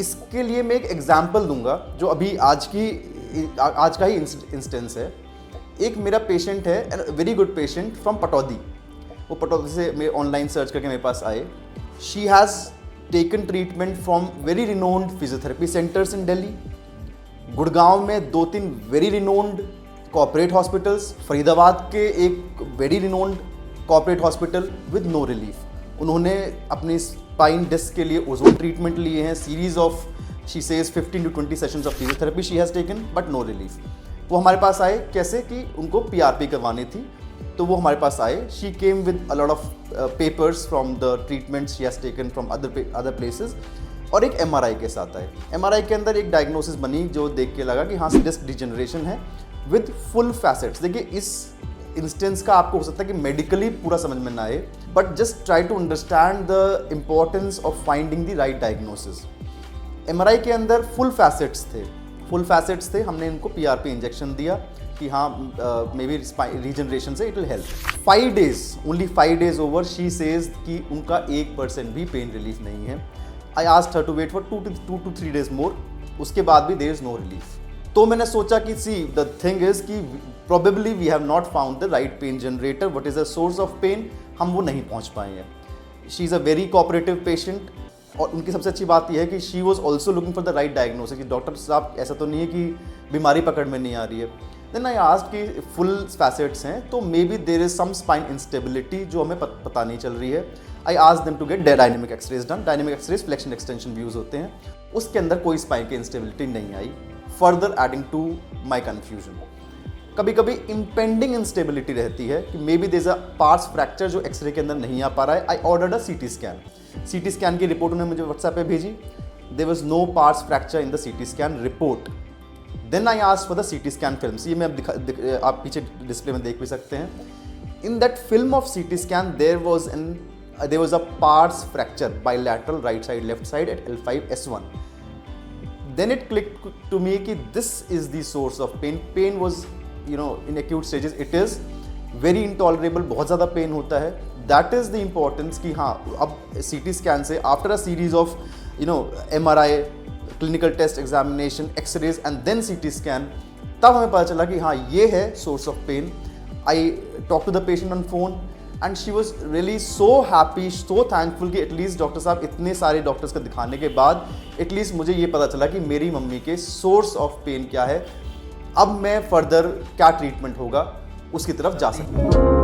इसके लिए मैं एक एग्जाम्पल दूंगा जो अभी आज का ही इंस्टेंस है। एक मेरा पेशेंट है, very good patient from Pataudi. वो पटौदी से मैं ऑनलाइन सर्च करके मेरे पास आए। She has taken treatment from very renowned physiotherapy centres in Delhi, Gurgaon में 2-3 very renowned corporate hospitals, Faridabad के एक very renowned corporate hospital with no relief. उन्होंने अपनी स्पाइन डिस्क के लिए ओजोन ट्रीटमेंट लिए हैं, series of she says 15 to 20 sessions of physiotherapy she has taken but no relief. वो हमारे पास आए कैसे कि उनको पीआरपी करवानी थी, तो वो हमारे पास आए। She came with a lot of papers from the treatment she has taken from other places, और एक एमआरआई के साथ आए। एमआरआई के अंदर एक डायग्नोसिस बनी जो देख के लगा कि हाँ डिस्क डिजेनरेशन है विद फुल फैसेट्स। देखिए इस इंस्टेंस का आपको हो सकता है कि मेडिकली पूरा समझ में ना आए, but just try to understand the importance of finding the right diagnosis. MRI के अंदर फुल फैसेट्स थे। हमने इनको पीआरपी इंजेक्शन दिया कि हाँ मे बी रीजनरेशन से it will help. 5 days, only 5 days over, she says कि उनका 1% भी पेन रिलीफ नहीं है। I asked her to wait for 2 to 3 days more, उसके बाद भी देयर इज नो रिलीफ। तो मैंने सोचा कि सी द थिंग इज कि probably we have not found the right pain generator, what is the source of pain, हम वो नहीं पहुंच पाए हैं। She is a very cooperative patient, और उनकी सबसे अच्छी बात यह है कि she was also looking for the right diagnosis कि डॉक्टर साहब ऐसा तो नहीं है कि बीमारी पकड़ में नहीं आ रही है। देन आई आस्क्ड कि फुल फैसेट्स हैं तो may be there is some spine instability जो हमें पता नहीं चल रही है। I asked them to get dynamic X-rays done. Dynamic X-rays flexion extension views होते हैं, उसके अंदर कोई स्पाइन की इंस्टेबिलिटी नहीं आई, further adding to my confusion. कभी कभी इम्पेंडिंग इंस्टेबिलिटी रहती है कि may be there is a parts fracture जो एक्सरे के अंदर नहीं आ पा रहा है। I ordered a CT scan. CT scan की रिपोर्ट उन्होंने मुझे व्हाट्सएप पे भेजी। There was no parts fracture in the CT scan report. Then I asked for the CT scan films. ये मैं आप पीछे डिस्प्ले में देख भी सकते हैं। In that film of CT scan there was a parts fracture bilateral right side left side at L5-S1। Then it clicked to me कि this is the source of pain. Pain was, in acute stages, it is very intolerable, बहुत ज़्यादा pen होता है। That is the importance कि हाँ अब CT scan से after a series of MRI, clinical test examination, X-rays and then CT scan, तब हमें पता चला कि हाँ ये है source of pain. I talked to the patient on phone and she was really so happy, so thankful कि at least doctor साहब इतने सारे डॉक्टर्स को दिखाने के बाद एटलीस्ट मुझे ये पता चला कि मेरी मम्मी के सोर्स ऑफ पेन क्या है, अब मैं फर्दर क्या ट्रीटमेंट होगा उसकी तरफ जा सकता हूँ।